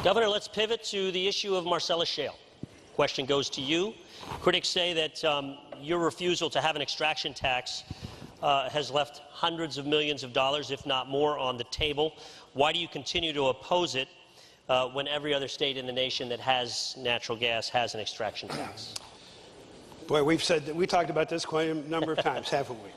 Governor, let's pivot to the issue of Marcellus Shale. Question goes to you. Critics say that your refusal to have an extraction tax has left hundreds of millions of dollars, if not more, on the table. Why do you continue to oppose it when every other state in the nation that has natural gas has an extraction tax? Boy, we talked about this quite a number of times, haven't we?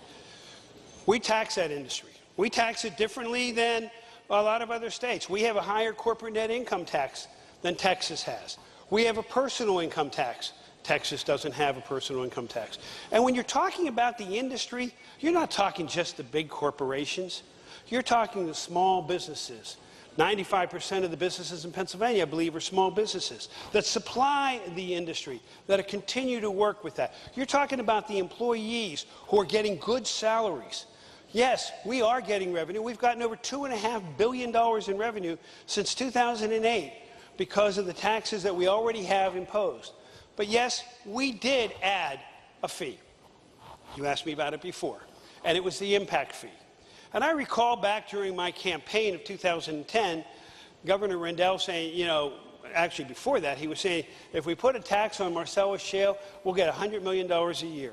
We tax that industry. We tax it differently than a lot of other states. We have a higher corporate net income tax than Texas has. We have a personal income tax. Texas doesn't have a personal income tax. And when you're talking about the industry, you're not talking just the big corporations. You're talking the small businesses. 95% of the businesses in Pennsylvania, I believe, are small businesses that supply the industry, that continue to work with that. You're talking about the employees who are getting good salaries. Yes, we are getting revenue. We've gotten over $2.5 billion in revenue since 2008 because of the taxes that we already have imposed. But yes, we did add a fee. You asked me about it before, and it was the impact fee. And I recall back during my campaign of 2010, Governor Rendell saying, you know, actually before that, he was saying, if we put a tax on Marcellus Shale, we'll get $100 million a year.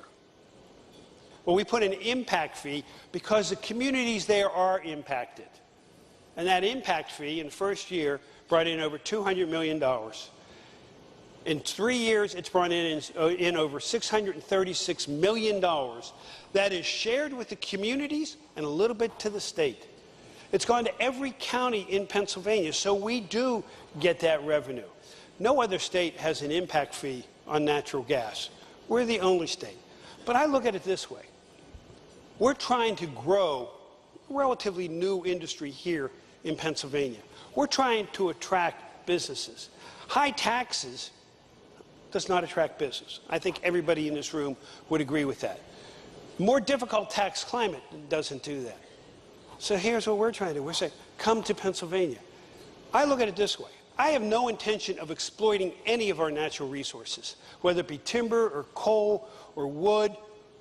Well, we put an impact fee because the communities there are impacted. And that impact fee in the first year brought in over $200 million. In 3 years, it's brought in over $636 million that is shared with the communities and a little bit to the state. It's gone to every county in Pennsylvania, so we do get that revenue. No other state has an impact fee on natural gas. We're the only state. But I look at it this way. We're trying to grow a relatively new industry here in Pennsylvania. We're trying to attract businesses. High taxes does not attract business. I think everybody in this room would agree with that. More difficult tax climate doesn't do that. So here's what we're trying to do. We're saying, come to Pennsylvania. I look at it this way. I have no intention of exploiting any of our natural resources, whether it be timber or coal or wood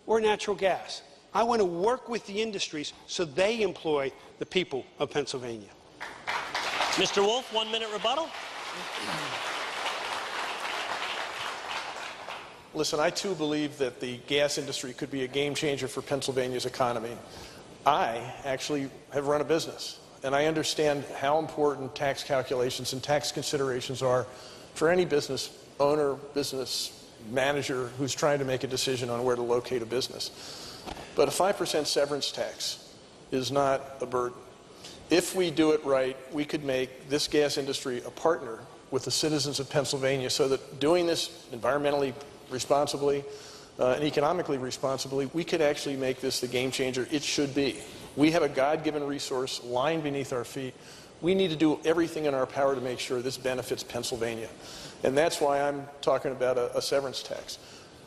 or natural gas. I want to work with the industries so they employ the people of Pennsylvania. Mr. Wolf, 1 minute rebuttal. Listen, I too believe that the gas industry could be a game changer for Pennsylvania's economy. I actually have run a business, and I understand how important tax calculations and tax considerations are for any business owner, business manager who's trying to make a decision on where to locate a business. But a 5% severance tax is not a burden. If we do it right, we could make this gas industry a partner with the citizens of Pennsylvania so that doing this environmentally responsibly and economically responsibly, we could actually make this the game changer it should be. We have a God-given resource lying beneath our feet. We need to do everything in our power to make sure this benefits Pennsylvania. And that's why I'm talking about a severance tax.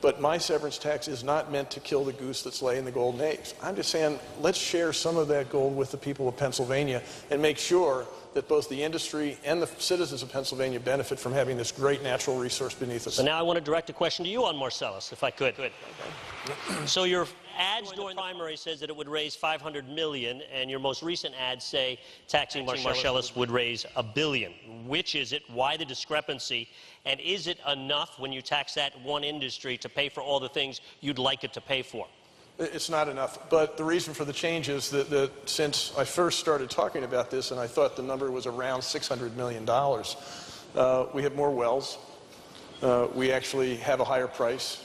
But my severance tax is not meant to kill the goose that's laying the golden eggs. I'm just saying, let's share some of that gold with the people of Pennsylvania and make sure that both the industry and the citizens of Pennsylvania benefit from having this great natural resource beneath us. So now I want to direct a question to you on Marcellus, if I could. So your ads during the primary says that it would raise $500 million, and your most recent ads say taxing Marcellus would raise $1 billion. Which is it? Why the discrepancy? And is it enough when you tax that one industry to pay for all the things you'd like it to pay for? It's not enough, but the reason for the change is that since I first started talking about this, and I thought the number was around $600 million, we have more wells, we actually have a higher price,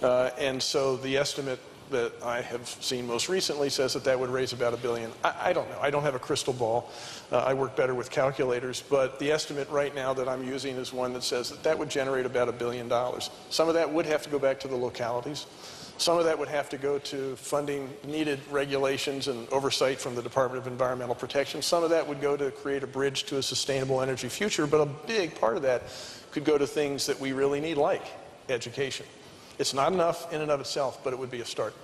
and so the estimate that I have seen most recently says that that would raise about $1 billion. I don't know. I don't have a crystal ball. I work better with calculators, but the estimate right now that I'm using is one that says that that would generate about $1 billion. Some of that would have to go back to the localities. Some of that would have to go to funding needed regulations and oversight from the Department of Environmental Protection. Some of that would go to create a bridge to a sustainable energy future, but a big part of that could go to things that we really need, like education. It's not enough in and of itself, but it would be a start.